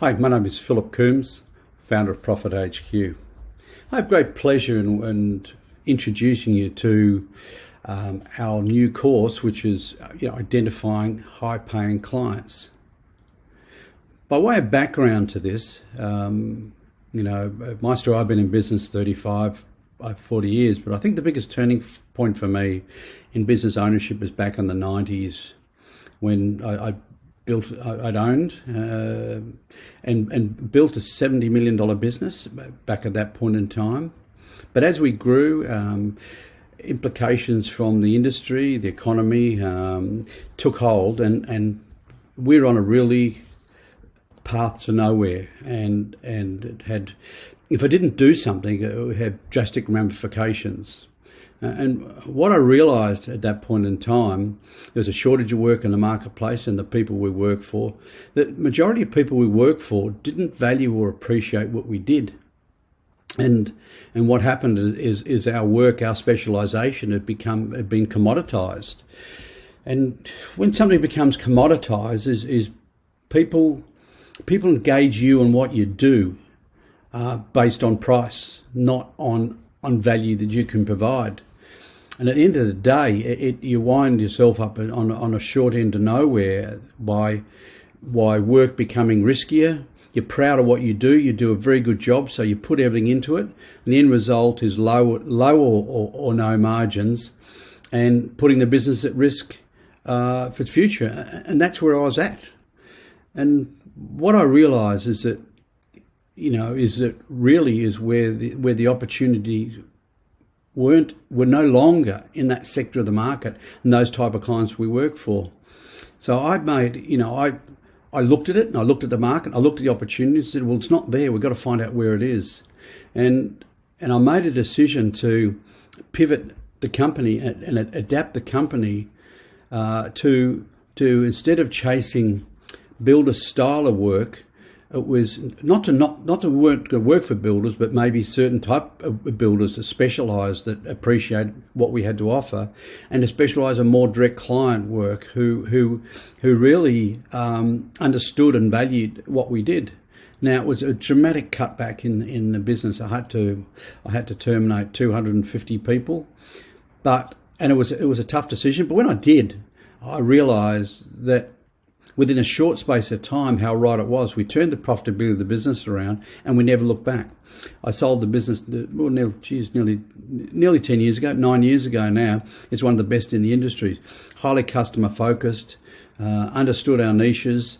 Hi, my name is Philip Coombs, founder of Profit HQ. I have great pleasure in introducing you to our new course, which is identifying high-paying clients. By way of background to this, my story, I've been in business 40 years, but I think the biggest turning point for me in business ownership was back in the 90s when I'd owned and built a $70 million business back at that point in time. But as we grew, implications from the industry, the economy took hold, and we're on a really path to nowhere. And it had, if I didn't do something, it had drastic ramifications. And what I realised at that point in time, there was a shortage of work in the marketplace and the people we work for. The majority of people we work for didn't value or appreciate what we did. And what happened is our work, our specialisation had been commoditised. And when something becomes commoditised, is people engage you on what you do based on price, not on value that you can provide. And at the end of the day, you wind yourself up on a short end of nowhere by work becoming riskier. You're proud of what you do a very good job, so you put everything into it. And the end result is low or no margins and putting the business at risk for its future. And that's where I was at. And what I realised is that, really is where the opportunities were no longer in that sector of the market and those type of clients we work for. So I looked at it and I looked at the market, I looked at the opportunities and said, well, it's not there. We've got to find out where it is. And I made a decision to pivot the company and adapt the company to instead of chasing builder style of work, it was not to work for builders, but maybe certain type of builders that specialise, that appreciate what we had to offer, and to specialise in more direct client work who really understood and valued what we did. Now, it was a dramatic cutback in the business. I had to terminate 250 people, and it was a tough decision. But when I did, I realised that within a short space of time, how right it was. We turned the profitability of the business around and we never looked back. I sold the business nearly 10 years ago, 9 years ago now. It's one of the best in the industry. Highly customer focused, understood our niches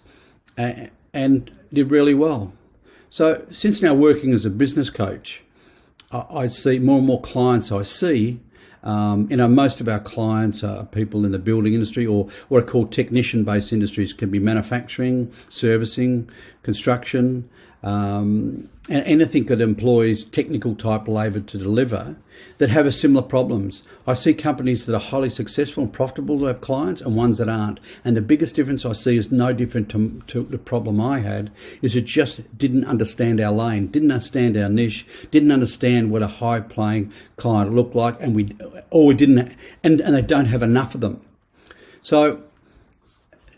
and did really well. So since now working as a business coach, I see more and more clients I see. Most of our clients are people in the building industry or what are called technician-based industries. Can be manufacturing, servicing, construction, and anything that employs technical type labour to deliver that have similar problems. I see companies that are highly successful and profitable that have clients and ones that aren't. And the biggest difference I see is no different to the problem I had, is it just didn't understand our lane, didn't understand our niche, didn't understand what a high-paying client looked like, and we didn't, and they don't have enough of them. So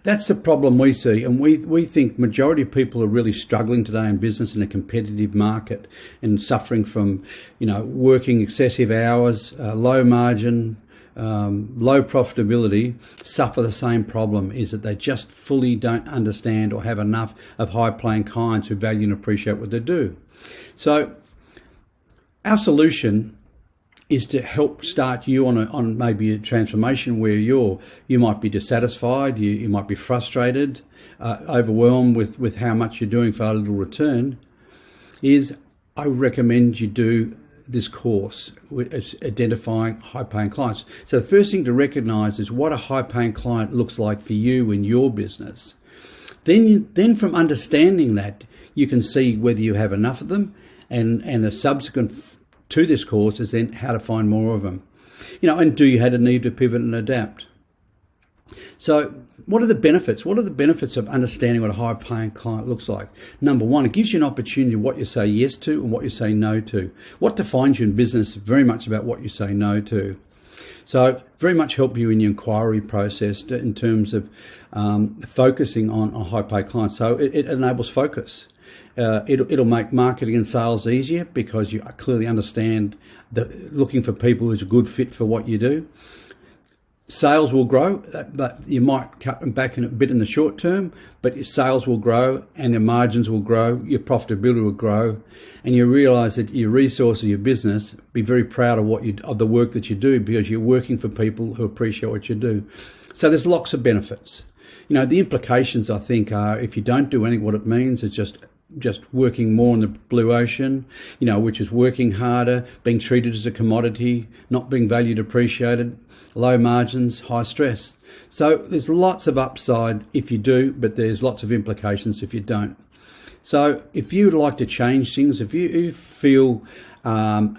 that's the problem we see, and we think majority of people are really struggling today in business in a competitive market and suffering from, working excessive hours, low margin, low profitability, suffer the same problem, is that they just fully don't understand or have enough of high-paying clients who value and appreciate what they do. So our solution is to help start you on maybe a transformation where you might be dissatisfied, you might be frustrated, overwhelmed with how much you're doing for a little return. I recommend you do this course, identifying high-paying clients. So the first thing to recognise is what a high-paying client looks like for you in your business. Then from understanding that, you can see whether you have enough of them, and the subsequent to this course is then how to find more of them. And do you have a need to pivot and adapt? So what are the benefits? What are the benefits of understanding what a high-paying client looks like? Number one, it gives you an opportunity what you say yes to and what you say no to. What defines you in business is very much about what you say no to. So very much help you in your inquiry process in terms of focusing on high-pay clients. So it enables focus. It'll make marketing and sales easier because you clearly understand that looking for people who's a good fit for what you do. Sales will grow, but you might cut them back in a bit in the short term, but your sales will grow and your margins will grow, your profitability will grow, and you realise that your resources, your business, be very proud of the work that you do because you're working for people who appreciate what you do. So there's lots of benefits. The implications, I think, are if you don't do anything, what it means is just working more in the blue ocean, which is working harder, being treated as a commodity, not being valued, appreciated, low margins, high stress. So there's lots of upside if you do, but there's lots of implications if you don't. So if you would like to change things, if you feel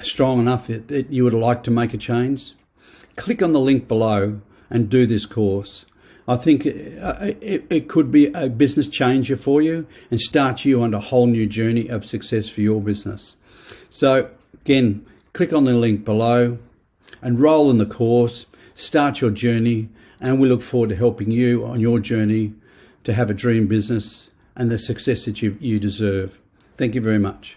strong enough that you would like to make a change, click on the link below and do this course. I think it could be a business changer for you and start you on a whole new journey of success for your business. So again, click on the link below, enroll in the course, start your journey, and we look forward to helping you on your journey to have a dream business and the success that you deserve. Thank you very much.